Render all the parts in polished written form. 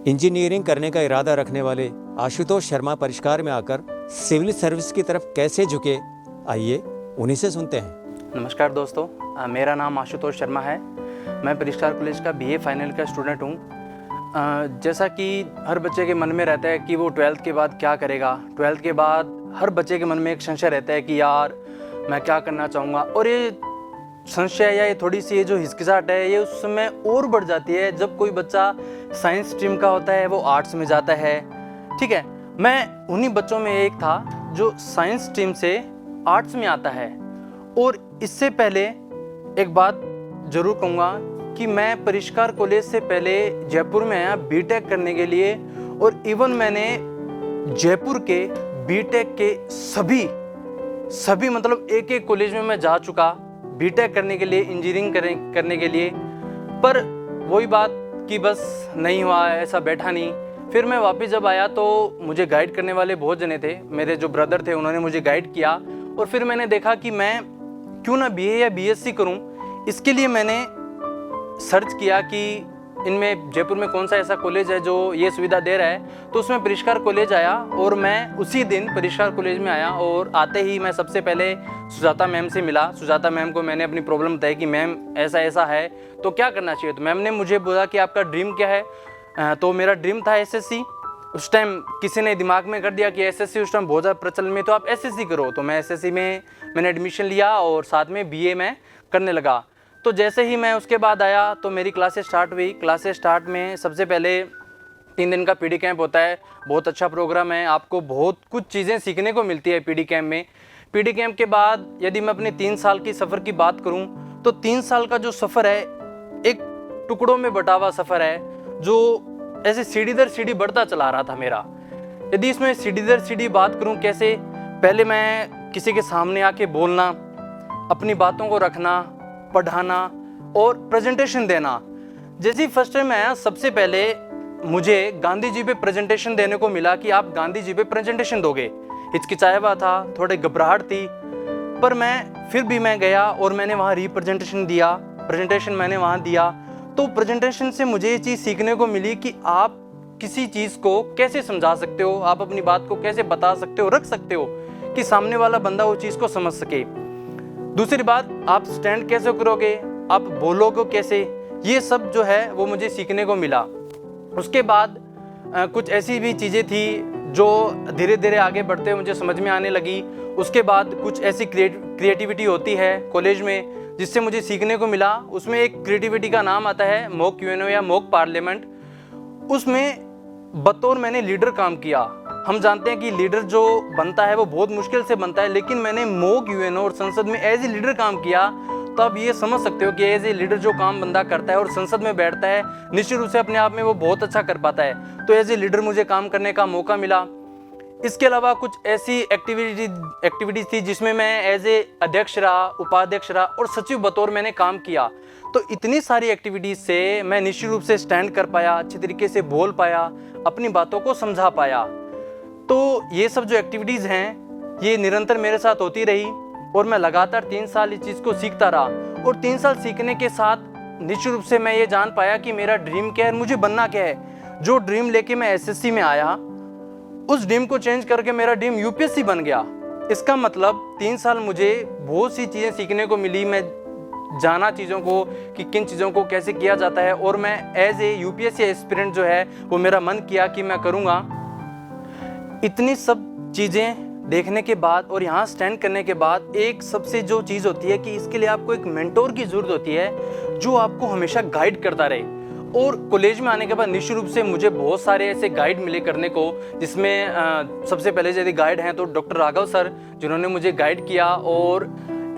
Engineering करने का इरादा रखने वाले आशुतोष शर्मा परिष्कार में आकर सिविल सर्विस की तरफ कैसे झुके, आइए उन्हीं से सुनते हैं। नमस्कार दोस्तों, मेरा नाम आशुतोष शर्मा है। मैं परिष्कार कॉलेज का बीए फाइनल का स्टूडेंट हूँ। जैसा कि हर बच्चे के मन में रहता है कि वो 12th के बाद क्या करेगा। 12th के बाद हर बच्चे के मन में एक संशय रहता है कि यार मैं क्या करना चाहूँगा, और ये संशय या ये थोड़ी सी ये जो हिचकिचाहट है ये उस समय और बढ़ जाती है जब कोई बच्चा साइंस स्ट्रीम का होता है, वो आर्ट्स में जाता है। ठीक है, मैं उन्हीं बच्चों में एक था जो साइंस स्ट्रीम से आर्ट्स में आता है। और इससे पहले एक बात जरूर कहूँगा कि मैं परिष्कार कॉलेज से पहले जयपुर में आया बीटेक करने के लिए, और इवन मैंने जयपुर के बीटेक के सभी मतलब एक एक कॉलेज में मैं जा चुका बीटेक करने के लिए, इंजीनियरिंग करने के लिए। पर वही बात कि बस नहीं हुआ, ऐसा बैठा नहीं। फिर मैं वापस जब आया तो मुझे गाइड करने वाले बहुत जने थे, मेरे जो ब्रदर थे उन्होंने मुझे गाइड किया। और फिर मैंने देखा कि मैं क्यों ना बीए या बीएससी करूं। इसके लिए मैंने सर्च किया कि इनमें जयपुर में कौन सा ऐसा कॉलेज है जो ये सुविधा दे रहा है। तो उसमें परिष्कार कॉलेज आया और मैं उसी दिन परिष्कार कॉलेज में आया। और आते ही मैं सबसे पहले सुजाता मैम से मिला। सुजाता मैम को मैंने अपनी प्रॉब्लम बताई कि मैम ऐसा ऐसा है तो क्या करना चाहिए। तो मैम ने मुझे बोला कि आपका ड्रीम क्या है। तो मेरा ड्रीम था एसएससी। उस टाइम किसी ने दिमाग में कर दिया कि एसएससी उस टाइम बहुत ज़्यादा प्रचलन में, तो आप एसएससी करो। तो मैं एसएससी में मैंने एडमिशन लिया और साथ में बीए में करने लगा। तो जैसे ही मैं उसके बाद आया तो मेरी क्लासेस स्टार्ट हुई। क्लासेस स्टार्ट में सबसे पहले 3 दिन का पीडी कैंप होता है। बहुत अच्छा प्रोग्राम है, आपको बहुत कुछ चीज़ें सीखने को मिलती है पीडी कैंप में। पीडी कैंप के बाद यदि मैं अपने 3 साल की सफ़र की बात करूं तो 3 साल का जो सफ़र है एक टुकड़ों में बटा हुआ सफ़र है, जो ऐसे सीढ़ी दर सीढ़ी बढ़ता चला रहा था मेरा। यदि इसमें सीढ़ी दर सीढ़ी बात करूं कैसे, पहले मैं किसी के सामने आके बोलना, अपनी बातों को रखना, पढ़ाना और प्रेजेंटेशन देना। जैसे फर्स्ट टाइम आया सबसे पहले मुझे गांधी जी पे प्रेजेंटेशन देने को मिला कि आप गांधी जी पे प्रेजेंटेशन दोगे। हिचकिचाया हुआ था, थोड़ी घबराहट थी, पर फिर भी मैं गया और मैंने वहाँ रिप्रेजेंटेशन दिया। प्रेजेंटेशन मैंने वहाँ दिया तो प्रेजेंटेशन से मुझे ये चीज़ सीखने को मिली कि आप किसी चीज़ को कैसे समझा सकते हो, आप अपनी बात को कैसे बता सकते हो, रख सकते हो कि सामने वाला बंदा वो चीज़ को समझ सके। दूसरी बात, आप स्टैंड कैसे करोगे, आप बोलोगे कैसे, ये सब जो है वो मुझे सीखने को मिला। उसके बाद कुछ ऐसी भी चीज़ें थी जो धीरे धीरे आगे बढ़ते मुझे समझ में आने लगी। उसके बाद कुछ ऐसी क्रिएटिविटी होती है कॉलेज में जिससे मुझे सीखने को मिला। उसमें एक क्रिएटिविटी का नाम आता है मॉक यूएनओ या मॉक पार्लियामेंट। उसमें बतौर मैंने लीडर काम किया। हम जानते हैं कि लीडर जो बनता है वो बहुत मुश्किल से बनता है, लेकिन मैंने मॉक यूएनओ और संसद में एज ए लीडर काम किया। तो आप ये समझ सकते हो कि एज ए लीडर जो काम बंदा करता है और संसद में बैठता है, निश्चित रूप से अपने आप में वो बहुत अच्छा कर पाता है। तो एज ए लीडर मुझे काम करने का मौका मिला। इसके अलावा कुछ ऐसी एक्टिविटीज थी जिसमें मैं एज ए अध्यक्ष रहा, उपाध्यक्ष रहा और सचिव बतौर मैंने काम किया। तो इतनी सारी एक्टिविटीज से मैं निश्चित रूप से स्टैंड कर पाया, अच्छी तरीके से बोल पाया, अपनी बातों को समझा पाया। तो ये सब जो एक्टिविटीज़ हैं ये निरंतर मेरे साथ होती रही और मैं लगातार 3 साल इस चीज़ को सीखता रहा। और 3 साल सीखने के साथ निश्चित रूप से मैं ये जान पाया कि मेरा ड्रीम क्या है, मुझे बनना क्या है। जो ड्रीम लेके मैं एसएससी में आया, उस ड्रीम को चेंज करके मेरा ड्रीम यूपीएससी बन गया। इसका मतलब 3 साल मुझे बहुत सी चीज़ें सीखने को मिली। मैं जाना चीज़ों को कि किन चीज़ों को कैसे किया जाता है, और मैं एज ए यूपीएससी एस्पिरेंट जो है वो मेरा मन किया कि मैं करूँगा। इतनी सब चीज़ें देखने के बाद और यहाँ स्टैंड करने के बाद एक सबसे जो चीज़ होती है कि इसके लिए आपको एक मेंटोर की ज़रूरत होती है जो आपको हमेशा गाइड करता रहे। और कॉलेज में आने के बाद निश्चित रूप से मुझे बहुत सारे ऐसे गाइड मिले करने को, जिसमें सबसे पहले यदि गाइड हैं तो डॉक्टर राघव सर, जिन्होंने मुझे गाइड किया। और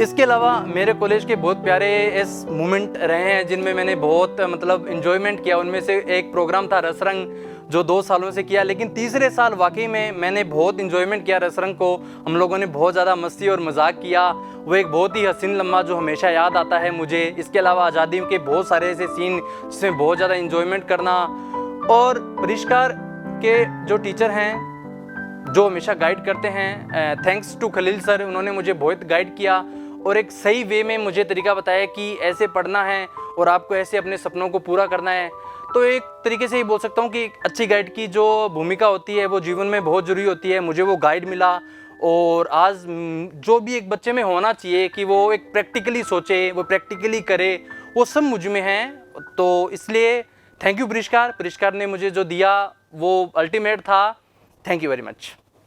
इसके अलावा मेरे कॉलेज के बहुत प्यारे ऐसे मोमेंट रहे हैं जिनमें मैंने बहुत मतलब इन्जॉयमेंट किया। उनमें से एक प्रोग्राम था रसरंग, जो 2 सालों से किया, लेकिन तीसरे साल वाकई में मैंने बहुत इन्जॉयमेंट किया रसरंग को। हम लोगों ने बहुत ज़्यादा मस्ती और मजाक किया। वो एक बहुत ही हसीन लम्हा जो हमेशा याद आता है मुझे। इसके अलावा आज़ादी के बहुत सारे ऐसे सीन जिसमें बहुत ज़्यादा इन्जॉयमेंट करना। और परिष्कार के जो टीचर हैं जो हमेशा गाइड करते हैं, थैंक्स टू खलील सर, उन्होंने मुझे बहुत गाइड किया और एक सही वे में मुझे तरीका बताया कि ऐसे पढ़ना है और आपको ऐसे अपने सपनों को पूरा करना है, तो एक तरीके से ही बोल सकता हूँ कि एक अच्छी गाइड की जो भूमिका होती है वो जीवन में बहुत ज़रूरी होती है। मुझे वो गाइड मिला, और आज जो भी एक बच्चे में होना चाहिए कि वो एक प्रैक्टिकली सोचे, वो प्रैक्टिकली करे, वो सब मुझ में है। तो इसलिए थैंक यू परिष्कार ने मुझे जो दिया वो अल्टीमेट था। Thank you very much.